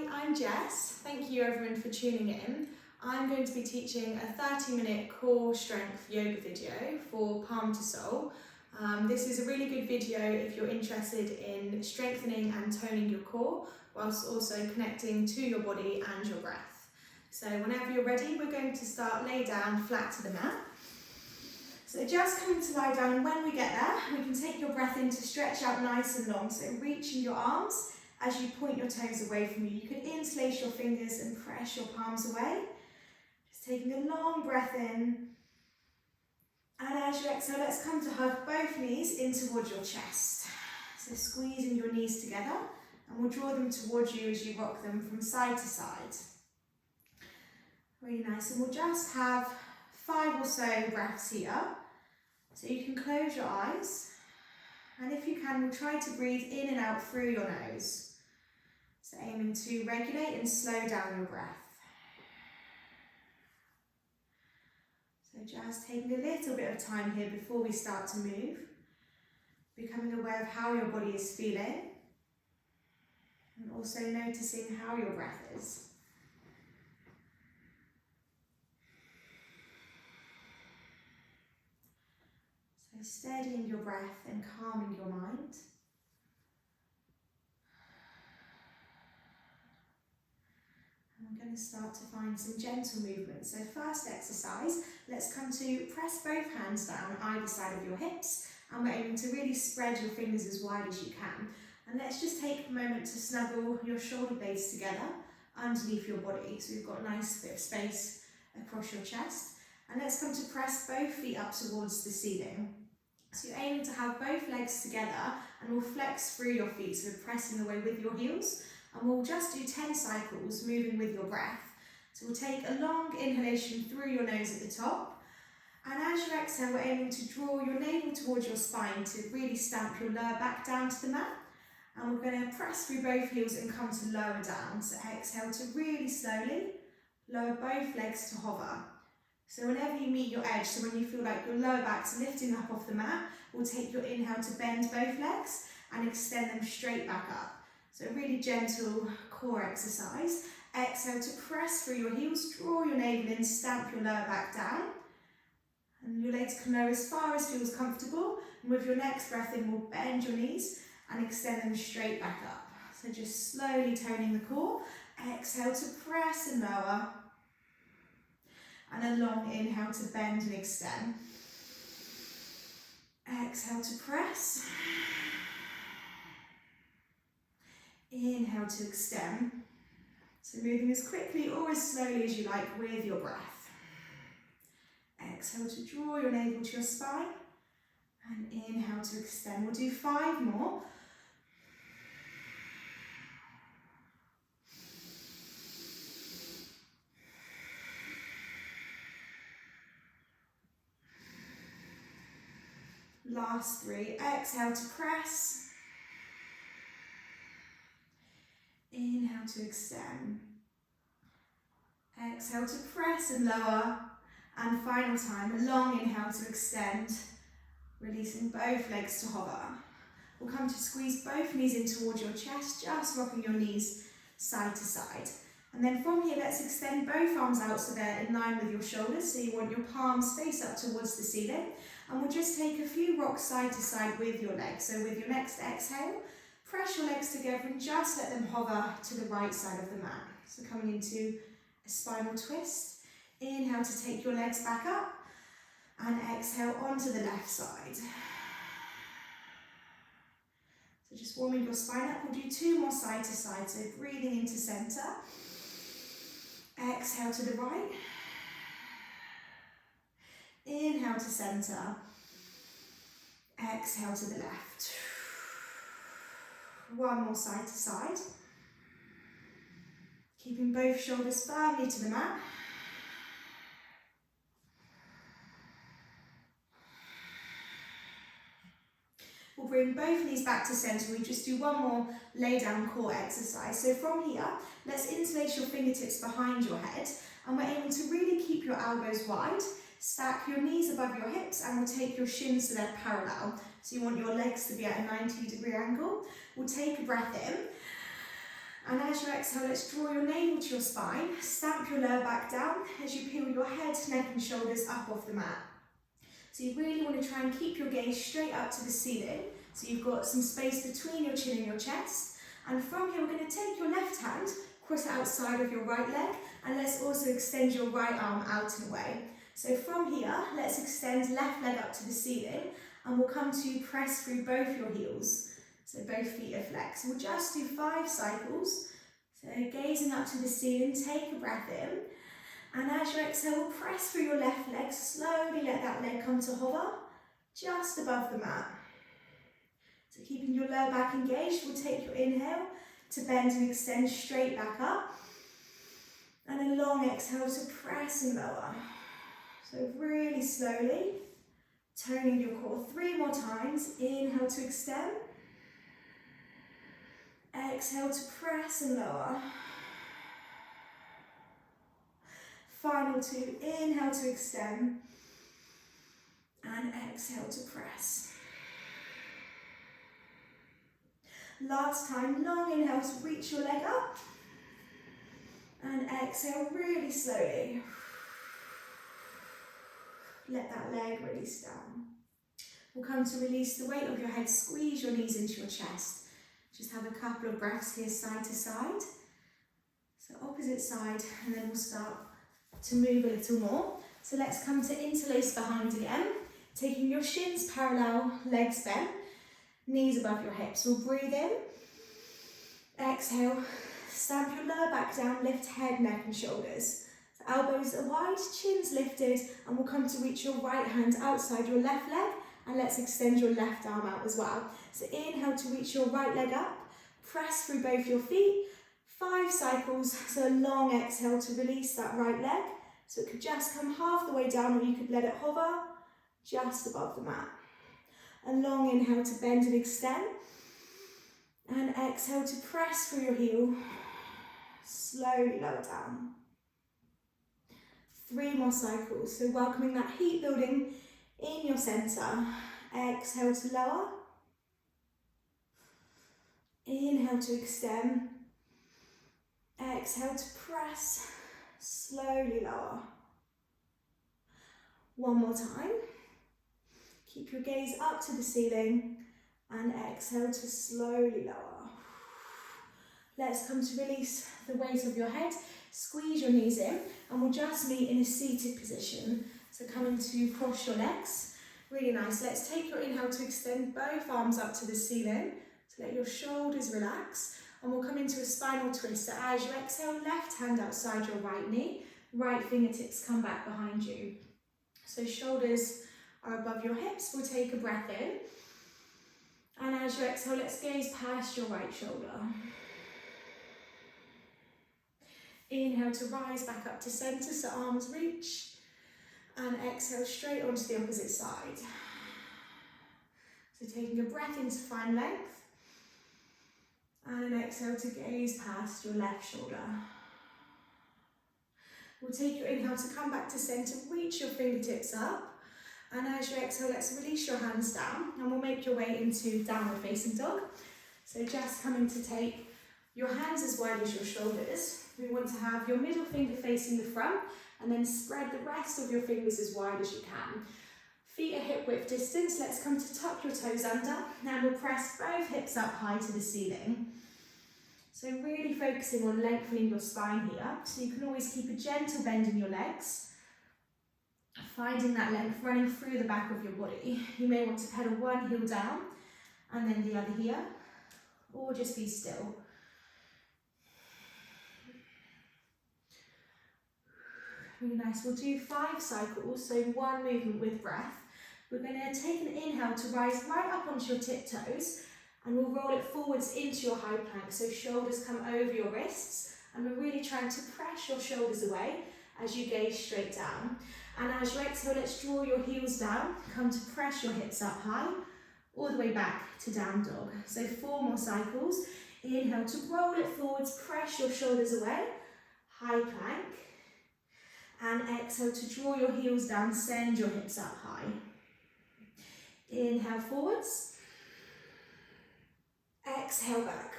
Hi, I'm Jess. Thank you everyone for tuning in. I'm going to be teaching a 30-minute core strength yoga video for palm to sole. This is a really good video if you're interested in strengthening and toning your core whilst also connecting to your body and your breath. So whenever you're ready, we're going to start lay down flat to the mat. So just coming to lie down, and when we get there, we can take your breath in to stretch out nice and long. So reaching your arms as you point your toes away from you. You can interlace your fingers and press your palms away. Just taking a long breath in. And as you exhale, let's come to hug both knees in towards your chest. So squeezing your knees together, and we'll draw them towards you as you rock them from side to side. Really nice, and we'll just have 5 or so breaths here. So you can close your eyes, and if you can, we'll try to breathe in and out through your nose. So aiming to regulate and slow down your breath. So just taking a little bit of time here before we start to move, becoming aware of how your body is feeling, and also noticing how your breath is. So steadying your breath and calming your mind. And I'm going to start to find some gentle movements. So first exercise, let's come to press both hands down either side of your hips, and we're aiming to really spread your fingers as wide as you can. And let's just take a moment to snuggle your shoulder blades together underneath your body. So we've got a nice bit of space across your chest. And let's come to press both feet up towards the ceiling. So you're aiming to have both legs together, and we'll flex through your feet, so we're pressing away with your heels. And we'll just do 10 cycles, moving with your breath. So we'll take a long inhalation through your nose at the top. And as you exhale, we're aiming to draw your navel towards your spine to really stamp your lower back down to the mat. And we're going to press through both heels and come to lower down. So exhale to really slowly lower both legs to hover. So whenever you meet your edge, so when you feel like your lower back's lifting up off the mat, we'll take your inhale to bend both legs and extend them straight back up. So a really gentle core exercise. Exhale to press through your heels, draw your navel in, stamp your lower back down. And your legs can lower as far as feels comfortable. And with your next breath in, we'll bend your knees and extend them straight back up. So just slowly toning the core. Exhale to press and lower. And a long inhale to bend and extend. Exhale to press. Inhale to extend. So moving as quickly or as slowly as you like with your breath. Exhale to draw your navel to your spine. And inhale to extend. We'll do 5 more. Last 3. Exhale to press. Inhale to extend. Exhale to press and lower. And final time, a long inhale to extend. Releasing both legs to hover. We'll come to squeeze both knees in towards your chest, just rocking your knees side to side. And then from here, let's extend both arms out so they're in line with your shoulders. So you want your palms face up towards the ceiling. And we'll just take a few rocks side to side with your legs. So with your next exhale, press your legs together and just let them hover to the right side of the mat. So coming into a spinal twist. Inhale to take your legs back up. And exhale onto the left side. So just warming your spine up. We'll do 2 more side to side. So breathing into center. Exhale to the right. Inhale to center. Exhale to the left. 1 more side to side. Keeping both shoulders firmly to the mat. We'll bring both knees back to center. We just do 1 more lay down core exercise. So from here, let's interlace your fingertips behind your head, and we're aiming to really keep your elbows wide. Stack your knees above your hips, and we'll take your shins so they're parallel. So you want your legs to be at a 90-degree angle. We'll take a breath in, and as you exhale, let's draw your navel to your spine. Stamp your lower back down as you peel your head, neck and shoulders up off the mat. So you really want to try and keep your gaze straight up to the ceiling. So you've got some space between your chin and your chest. And from here, we're going to take your left hand, cross it outside of your right leg, and let's also extend your right arm out and away. So from here, let's extend left leg up to the ceiling, and we'll come to press through both your heels. So both feet are flexed. We'll just do 5 cycles. So gazing up to the ceiling, take a breath in. And as you exhale, we'll press through your left leg. Slowly let that leg come to hover just above the mat. So keeping your lower back engaged, we'll take your inhale to bend and extend straight back up. And a long exhale to press and lower. So really slowly, toning your core 3 more times. Inhale to extend. Exhale to press and lower. Final 2, inhale to extend. And exhale to press. Last time, long inhale to reach your leg up. And exhale really slowly. Let that leg release down. We'll come to release the weight of your head, squeeze your knees into your chest. Just have a couple of breaths here side to side. So opposite side, and then we'll start to move a little more. So let's come to interlace behind again. Taking your shins parallel, legs bent, knees above your hips. We'll breathe in, exhale, stamp your lower back down, lift head, neck and shoulders. So elbows are wide, chins lifted, and we'll come to reach your right hand outside your left leg, and let's extend your left arm out as well. So inhale to reach your right leg up, press through both your feet, 5 cycles, so a long exhale to release that right leg. So it could just come half the way down, or you could let it hover just above the mat. A long inhale to bend and extend, and exhale to press through your heel, slowly lower down. 3 more cycles, so welcoming that heat building in your centre. Exhale to lower. Inhale to extend. Exhale to press. Slowly lower. 1 more time. Keep your gaze up to the ceiling and exhale to slowly lower. Let's come to release the weight of your head. Squeeze your knees in, and we'll just meet in a seated position. So coming to cross your legs. Really nice. Let's take your inhale to extend both arms up to the ceiling. So let your shoulders relax. And we'll come into a spinal twist. So as you exhale, left hand outside your right knee. Right fingertips come back behind you. So shoulders are above your hips. We'll take a breath in. And as you exhale, let's gaze past your right shoulder. Inhale to rise back up to centre, so arms reach. And exhale straight onto the opposite side. So taking a breath in to find length. And an exhale to gaze past your left shoulder. We'll take your inhale to come back to centre, reach your fingertips up. And as you exhale, let's release your hands down, and we'll make your way into downward facing dog. So just coming to take your hands as wide as your shoulders. We want to have your middle finger facing the front, and then spread the rest of your fingers as wide as you can. Feet are hip width distance. Let's come to tuck your toes under. Now we'll press both hips up high to the ceiling. So really focusing on lengthening your spine here. So you can always keep a gentle bend in your legs. Finding that length running through the back of your body. You may want to pedal one heel down and then the other here, or just be still. Really nice. We'll do 5 cycles, so 1 movement with breath. We're going to take an inhale to rise right up onto your tiptoes, and we'll roll it forwards into your high plank, so shoulders come over your wrists, and we're really trying to press your shoulders away as you gaze straight down. And as you exhale, let's draw your heels down, come to press your hips up high, all the way back to down dog. So 4 more cycles. Inhale to roll it forwards, press your shoulders away, high plank. And exhale to draw your heels down, send your hips up high. Inhale forwards. Exhale back.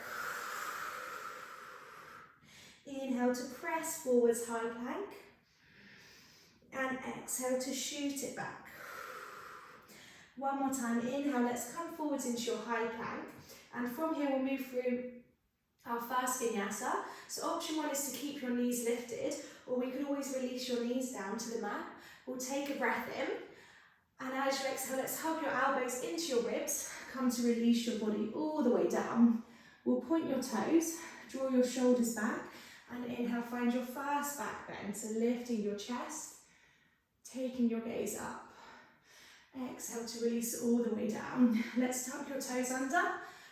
inhale to press forwards, high plank. And exhale to shoot it back. One more time, inhale, let's come forwards into your high plank. And from here we'll move through our first Vinyasa. So option one is to keep your knees lifted, or we could always release your knees down to the mat. We'll take a breath in, and as you exhale, let's hug your elbows into your ribs. Come to release your body all the way down. We'll point your toes, draw your shoulders back, and inhale, find your first back bend. So lifting your chest, taking your gaze up. Exhale to release all the way down. Let's tuck your toes under.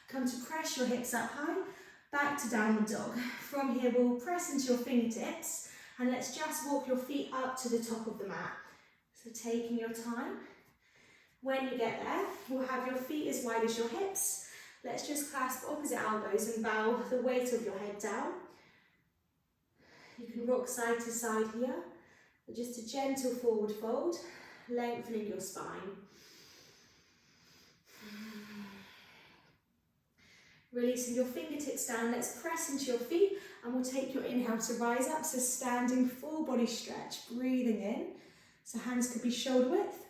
Come to press your hips up high. Back to downward dog. From here, we'll press into your fingertips, and let's just walk your feet up to the top of the mat. So taking your time. When you get there, we'll have your feet as wide as your hips. Let's just clasp opposite elbows and bow the weight of your head down. You can rock side to side here. Just a gentle forward fold, lengthening your spine. Releasing your fingertips down, let's press into your feet, and we'll take your inhale to rise up, so standing full body stretch, breathing in. So hands could be shoulder width,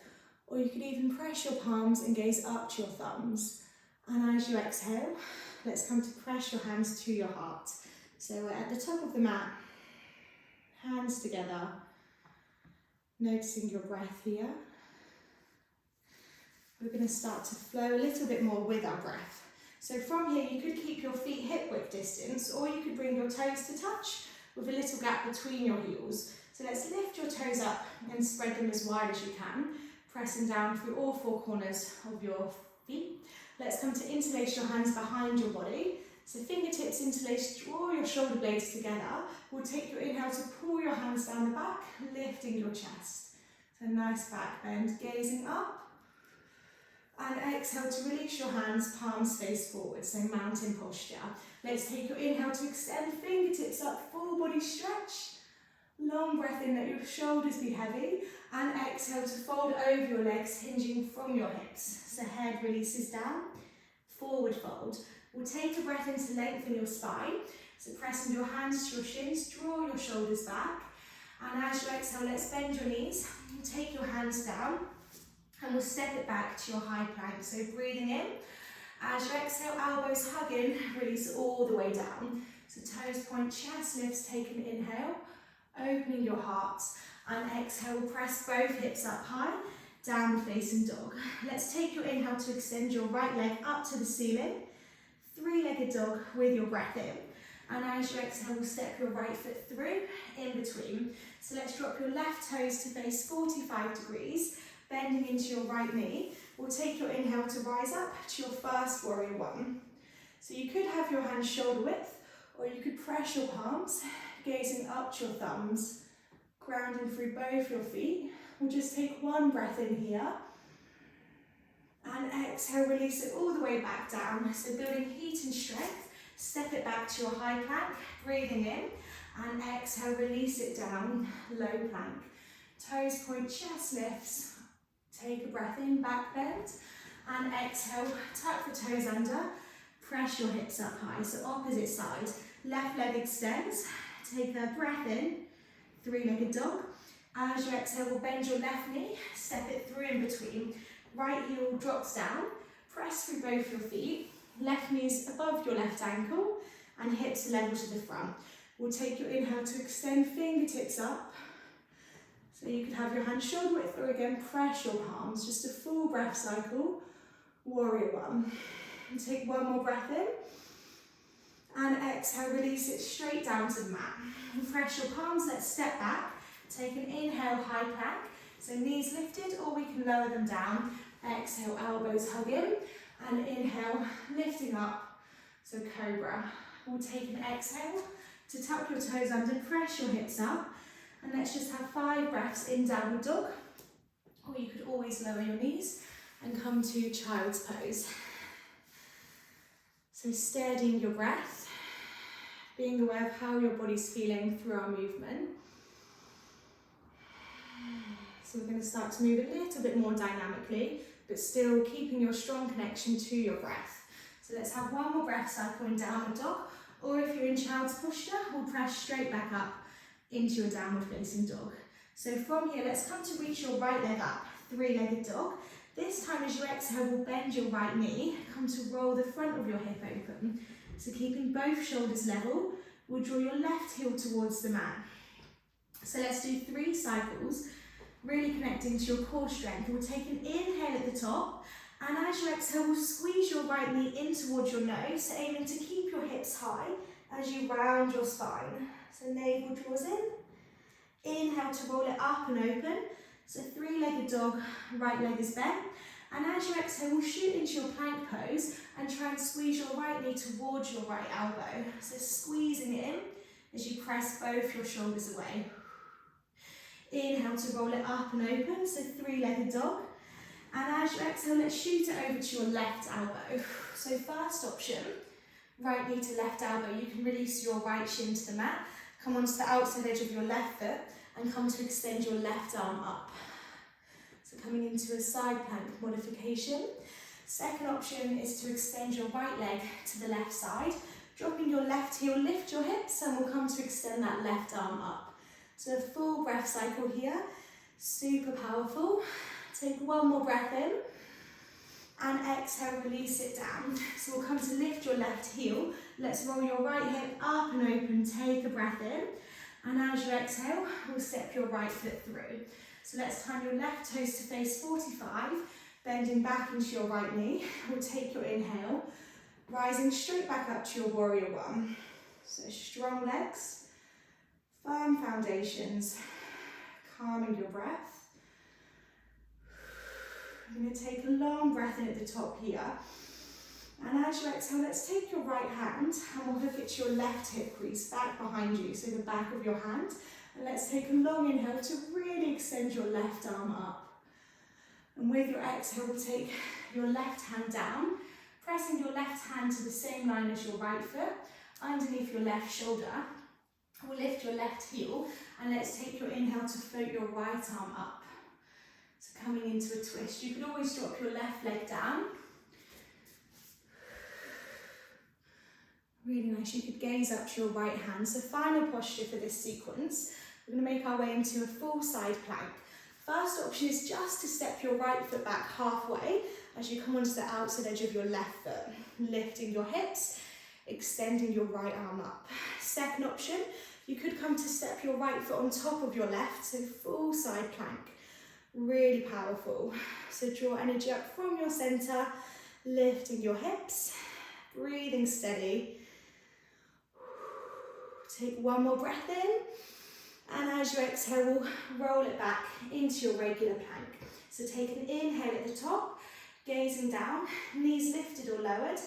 or you could even press your palms and gaze up to your thumbs. And as you exhale, let's come to press your hands to your heart. So we're at the top of the mat, hands together, noticing your breath here. We're going to start to flow a little bit more with our breath. So from here, you could keep your feet hip width distance, or you could bring your toes to touch with a little gap between your heels. So let's lift your toes up and spread them as wide as you can, pressing down through all four corners of your feet. Let's come to interlace your hands behind your body. So fingertips interlace, draw your shoulder blades together. We'll take your inhale to pull your hands down the back, lifting your chest. So nice back bend, gazing up. And exhale to release your hands, palms face forward, so mountain posture. Let's take your inhale to extend fingertips up, full body stretch. Long breath in, let your shoulders be heavy. And exhale to fold over your legs, hinging from your hips. So head releases down, forward fold. We'll take a breath in to lengthen your spine. So pressing your hands to your shins, draw your shoulders back. And as you exhale, let's bend your knees. Take your hands down. And we'll step it back to your high plank. So breathing in. As you exhale, elbows hug in, release all the way down. So toes point, chest lifts, take an inhale, opening your heart. And exhale, press both hips up high, down facing dog. Let's take your inhale to extend your right leg up to the ceiling. Three-legged dog with your breath in. And as you exhale, we'll step your right foot through, in between. So let's drop your left toes to face 45 degrees. Bending into your right knee. We'll take your inhale to rise up to your first warrior one. So you could have your hands shoulder width, or you could press your palms, gazing up to your thumbs, grounding through both your feet. We'll just take one breath in here. And exhale, release it all the way back down. So building heat and strength, step it back to your high plank, breathing in. And exhale, release it down, low plank. Toes point, chest lifts. Take a breath in, back bend, and exhale, tuck the toes under, press your hips up high, so opposite side, left leg extends, take a breath in, three-legged dog. As you exhale, we'll bend your left knee, step it through in between, right heel drops down, press through both your feet, left knees above your left ankle, and hips level to the front. We'll take your inhale to extend fingertips up. So you can have your hands shoulder width, or again, press your palms. Just a full breath cycle. Warrior one. And take one more breath in. And exhale, release it straight down to the mat. And press your palms, let's step back. Take an inhale, high plank. So knees lifted, or we can lower them down. Exhale, elbows hug in. And inhale, lifting up. So cobra. We'll take an exhale to tuck your toes under, press your hips up. And let's just have 5 breaths in downward dog, or you could always lower your knees and come to child's pose. So steadying your breath, being aware of how your body's feeling through our movement. So we're going to start to move a little bit more dynamically, but still keeping your strong connection to your breath. So let's have one more breath cycle in downward dog, Or if you're in child's posture, we'll press straight back up into your downward facing dog. So from here, let's come to reach your right leg up, three-legged dog. This time as you exhale, we'll bend your right knee, come to roll the front of your hip open. So keeping both shoulders level, we'll draw your left heel towards the mat. So let's do 3 cycles, really connecting to your core strength. We'll take an inhale at the top, and as you exhale, we'll squeeze your right knee in towards your nose, aiming to keep your hips high as you round your spine. So navel draws in. Inhale to roll it up and open. So three-legged dog, right leg is bent. And as you exhale, we'll shoot into your plank pose and try and squeeze your right knee towards your right elbow. So squeezing it in as you press both your shoulders away. Inhale to roll it up and open, so three-legged dog. And as you exhale, let's shoot it over to your left elbow. So first option, right knee to left elbow. You can release your right shin to the mat. Come onto the outside edge of your left foot and come to extend your left arm up. So coming into a side plank modification. Second option is to extend your right leg to the left side. Dropping your left heel, lift your hips, and we'll come to extend that left arm up. So a full breath cycle here, super powerful. Take one more breath in, and exhale, release it down. So we'll come to lift your left heel. Let's roll your right hip up and open, take a breath in. And as you exhale, we'll step your right foot through. So let's turn your left toes to face 45, bending back into your right knee. We'll take your inhale, rising straight back up to your warrior one. So strong legs, firm foundations, calming your breath. I'm going to take a long breath in at the top here. And as you exhale, let's take your right hand and we'll hook it to your left hip crease, back behind you, so the back of your hand. And let's take a long inhale to really extend your left arm up. And with your exhale, we'll take your left hand down, pressing your left hand to the same line as your right foot, underneath your left shoulder. We'll lift your left heel, and let's take your inhale to float your right arm up. So coming into a twist. You can always drop your left leg down. Really nice. You could gaze up to your right hand. So final posture for this sequence. We're going to make our way into a full side plank. First option is just to step your right foot back halfway as you come onto the outside edge of your left foot, lifting your hips, extending your right arm up. Second option, you could come to step your right foot on top of your left, so full side plank. Really powerful. So draw energy up from your center, lifting your hips, breathing steady. Take one more breath in, and as you exhale, we'll roll it back into your regular plank. So take an inhale at the top, gazing down, knees lifted or lowered.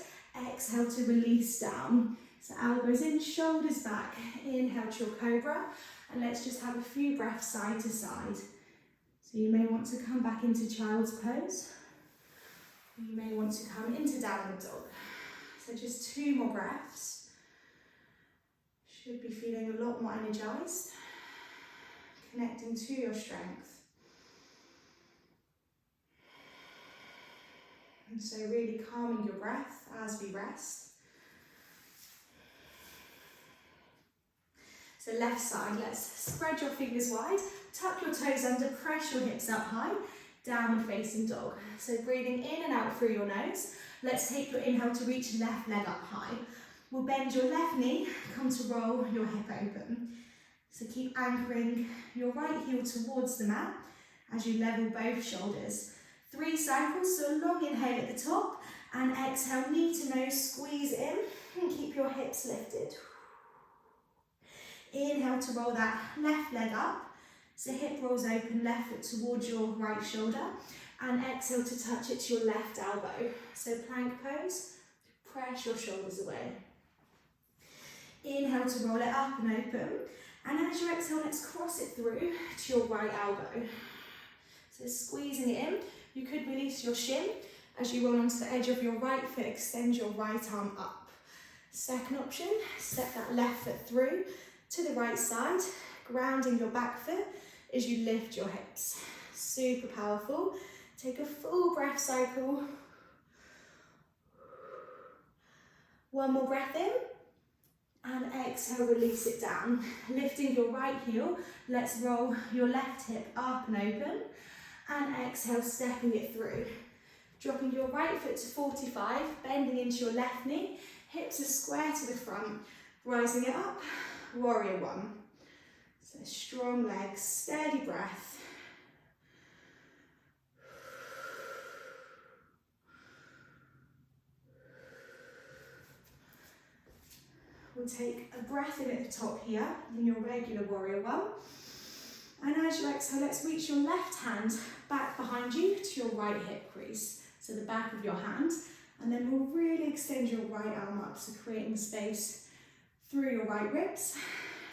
Exhale to release down. So elbows in, shoulders back. Inhale to your cobra, and let's just have a few breaths side to side. So you may want to come back into child's pose. You may want to come into downward dog. So just 2 more breaths. Should be feeling a lot more energized. Connecting to your strength. And so really calming your breath as we rest. So left side, let's spread your fingers wide, tuck your toes under, press your hips up high, downward facing dog. So breathing in and out through your nose. Let's take your inhale to reach left leg up high. We'll bend your left knee, come to roll your hip open. So keep anchoring your right heel towards the mat as you level both shoulders. 3 cycles, so a long inhale at the top, and exhale, knee to nose, squeeze in, and keep your hips lifted. Inhale to roll that left leg up, so hip rolls open, left foot towards your right shoulder, and exhale to touch it to your left elbow. So plank pose, press your shoulders away. Inhale to roll it up and open, and as you exhale, let's cross it through to your right elbow. So squeezing it in, you could release your shin as you roll onto the edge of your right foot, extend your right arm up. Second option, step that left foot through to the right side, grounding your back foot as you lift your hips. Super powerful. Take a full breath cycle. 1 more breath in, And exhale, release it down. Lifting your right heel, let's roll your left hip up and open. And exhale, stepping it through. Dropping your right foot to 45, bending into your left knee. Hips are square to the front. Rising it up, warrior one. So strong legs, steady breath. We'll take a breath in at the top here, in your regular warrior one. And as you exhale, let's reach your left hand back behind you to your right hip crease. So the back of your hand. And then we'll really extend your right arm up, so creating space through your right ribs.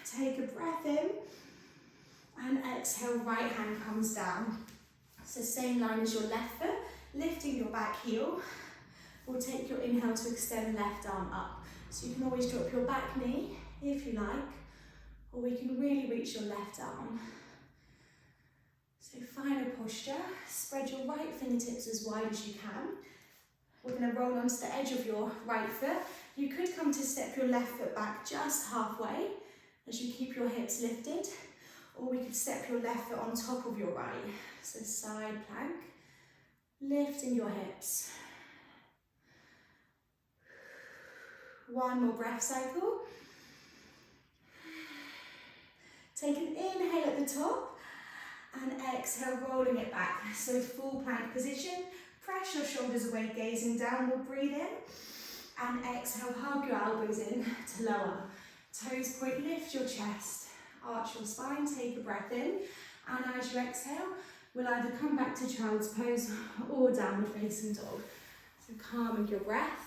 Take a breath in. And exhale, right hand comes down. So same line as your left foot, lifting your back heel. We'll take your inhale to extend left arm up. So you can always drop your back knee if you like, or we can really reach your left arm. So final posture, spread your right fingertips as wide as you can. We're going to roll onto the edge of your right foot. You could come to step your left foot back just halfway as you keep your hips lifted, or we could step your left foot on top of your right. So side plank, lifting your hips. One more breath cycle. Take an inhale at the top and exhale, rolling it back. So full plank position. Press your shoulders away, gazing down. We'll breathe in and exhale, hug your elbows in to lower. Toes point, lift your chest, arch your spine, take a breath in. And as you exhale, we'll either come back to child's pose or downward facing dog. So calming your breath.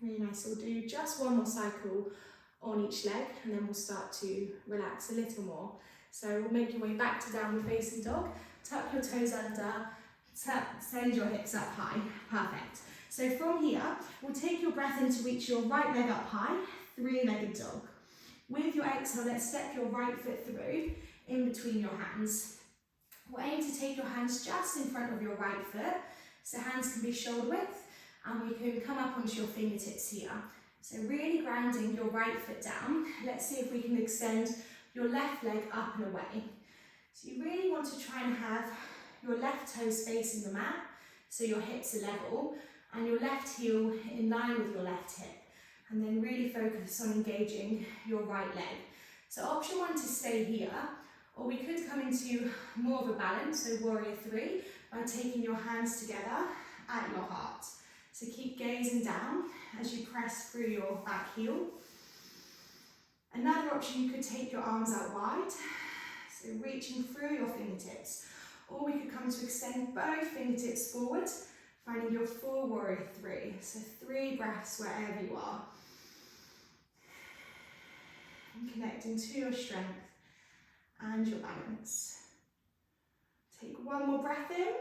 Really nice. We'll do just one more cycle on each leg and then we'll start to relax a little more. So we'll make your way back to downward facing dog. Tuck your toes under, send your hips up high. Perfect. So from here, we'll take your breath in to reach your right leg up high, three-legged dog. With your exhale, let's step your right foot through in between your hands. We'll aim to take your hands just in front of your right foot, so hands can be shoulder width. And we can come up onto your fingertips here. So really grounding your right foot down. Let's see if we can extend your left leg up and away. So you really want to try and have your left toes facing the mat, so your hips are level, and your left heel in line with your left hip. And then really focus on engaging your right leg. So option one to stay here, or we could come into more of a balance, so warrior three, by taking your hands together at your heart. So keep gazing down as you press through your back heel. Another option, you could take your arms out wide, so reaching through your fingertips. Or we could come to extend both fingertips forward, finding your full warrior three. So 3 breaths wherever you are. And connecting to your strength and your balance. Take one more breath in.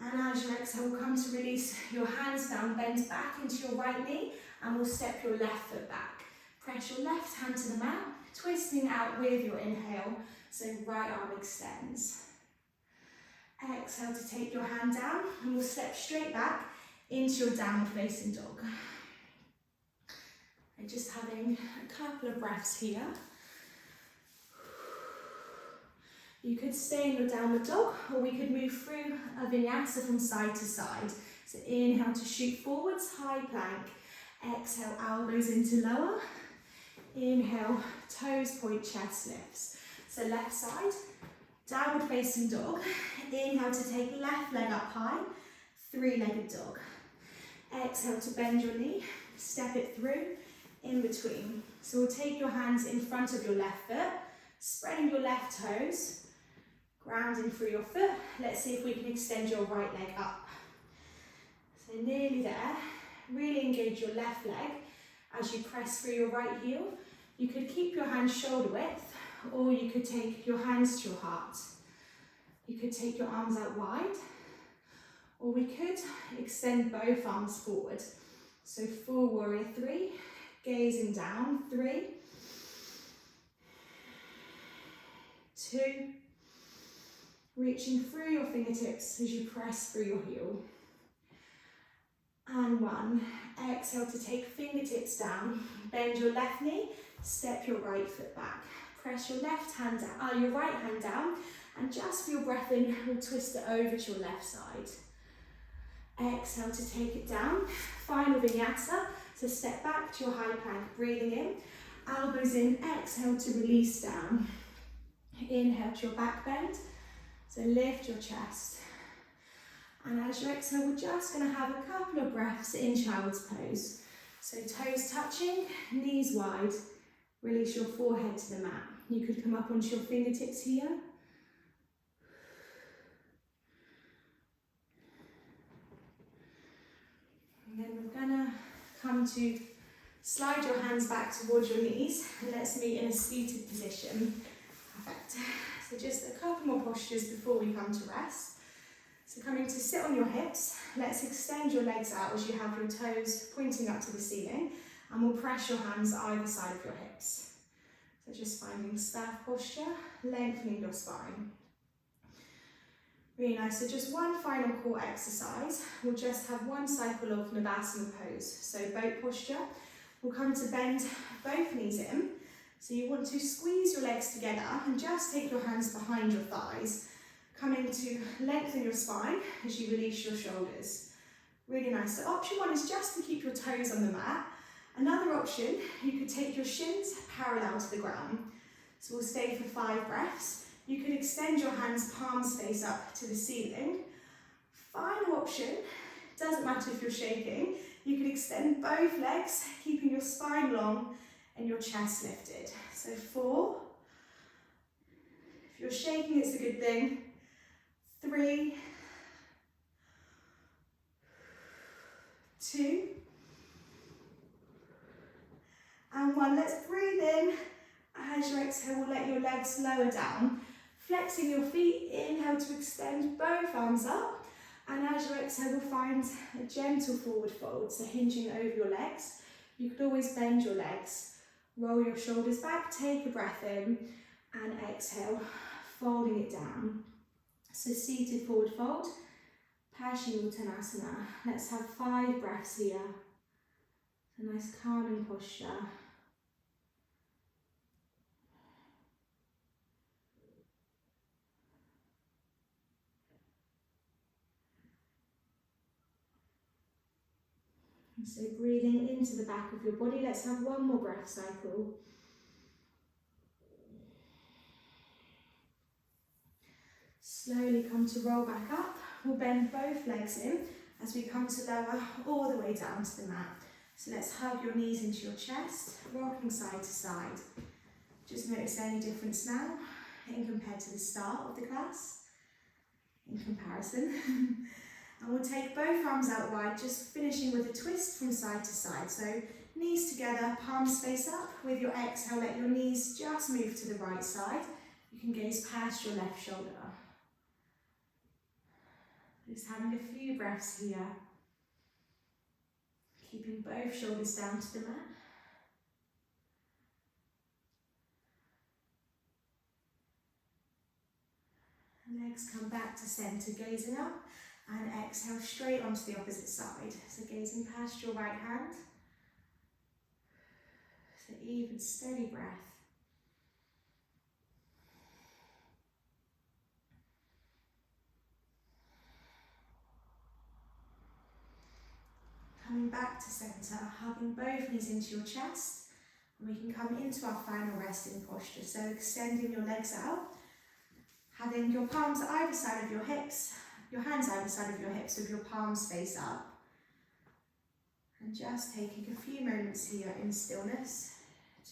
And as you exhale, we'll come to release your hands down, bend back into your right knee, and we'll step your left foot back. Press your left hand to the mat, twisting out with your inhale, so right arm extends. Exhale to take your hand down, and we'll step straight back into your downward facing dog. And just having a couple of breaths here. You could stay in your downward dog, or we could move through a vinyasa from side to side. So inhale to shoot forwards, high plank. Exhale, elbows into lower. Inhale, toes point, chest lifts. So left side, downward facing dog. Inhale to take left leg up high, three-legged dog. Exhale to bend your knee, step it through, in between. So we'll take your hands in front of your left foot, spreading your left toes, grounding through your foot. Let's see if we can extend your right leg up. So nearly there. Really engage your left leg as you press through your right heel. You could keep your hands shoulder width, or you could take your hands to your heart. You could take your arms out wide, or we could extend both arms forward. So full warrior three, gazing down, 3, 2, Reaching through your fingertips as you press through your heel. And 1. Exhale to take fingertips down. Bend your left knee, step your right foot back. Press your your right hand down, and just for your breath in, we'll twist it over to your left side. Exhale to take it down. Final Vinyasa, so step back to your high plank, breathing in. Elbows in, exhale to release down. Inhale to your back bend, so lift your chest. And as you exhale, we're just going to have a couple of breaths in child's pose. So toes touching, knees wide. Release your forehead to the mat. You could come up onto your fingertips here. And then we're going to come to slide your hands back towards your knees. And let's meet in a seated position. Perfect. So just a couple more postures before we come to rest. So coming to sit on your hips, let's extend your legs out as you have your toes pointing up to the ceiling, and we'll press your hands either side of your hips. So just finding staff posture, lengthening your spine. Really nice. So just one final core exercise. We'll just have one cycle of Navasana pose. So boat posture. We'll come to bend both knees in. So you want to squeeze your legs together and just take your hands behind your thighs. Coming to lengthen your spine as you release your shoulders. Really nice. So option 1 is just to keep your toes on the mat. Another option, you could take your shins parallel to the ground. So we'll stay for 5 breaths. You could extend your hands palms face up to the ceiling. Final option, doesn't matter if you're shaking, you could extend both legs, keeping your spine long and your chest lifted. So 4. If you're shaking, it's a good thing. 3, 2, and 1. Let's breathe in. As you exhale, we'll let your legs lower down. Flexing your feet, inhale to extend both arms up. And as you exhale, we'll find a gentle forward fold, so hinging over your legs. You could always bend your legs. Roll your shoulders back, take a breath in, and exhale, folding it down. So seated forward fold, Paschimottanasana. Let's have 5 breaths here. A nice calming posture. And so breathing into the back of your body. Let's have one more breath cycle. Slowly come to roll back up. We'll bend both legs in as we come to lower all the way down to the mat. So let's hug your knees into your chest, rocking side to side. Just notice any difference now in compared to the start of the class, in comparison. And we'll take both arms out wide, just finishing with a twist from side to side. So knees together, palms face up. With your exhale, let your knees just move to the right side. You can gaze past your left shoulder. Just having a few breaths here. Keeping both shoulders down to the mat. Legs come back to centre, gazing up, and exhale straight onto the opposite side. So gazing past your right hand. So even, steady breath. Coming back to centre, hugging both knees into your chest, and we can come into our final resting posture. So extending your legs out, having your palms either side of your hips, your hands either side of your hips with your palms face up. And just taking a few moments here in stillness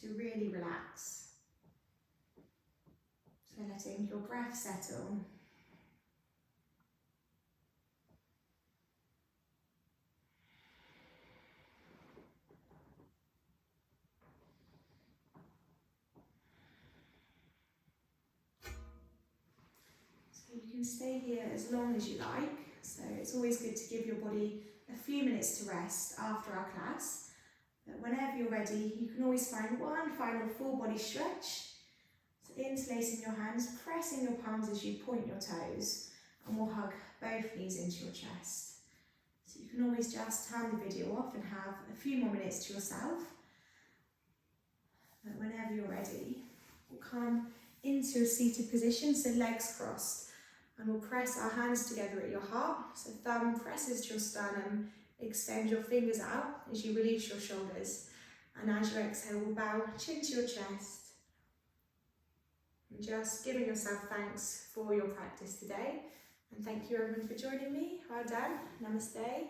to really relax. So letting your breath settle. You can stay here as long as you like, so it's always good to give your body a few minutes to rest after our class. But whenever you're ready, you can always find one final full body stretch. So interlacing your hands, pressing your palms as you point your toes, and we'll hug both knees into your chest. So you can always just turn the video off and have a few more minutes to yourself. But whenever you're ready, we'll come into a seated position, so legs crossed, and we'll press our hands together at your heart. So thumb presses to your sternum, extend your fingers out as you release your shoulders. And as you exhale, we'll bow chin to your chest. And just giving yourself thanks for your practice today. And thank you everyone for joining me. Well done. Namaste.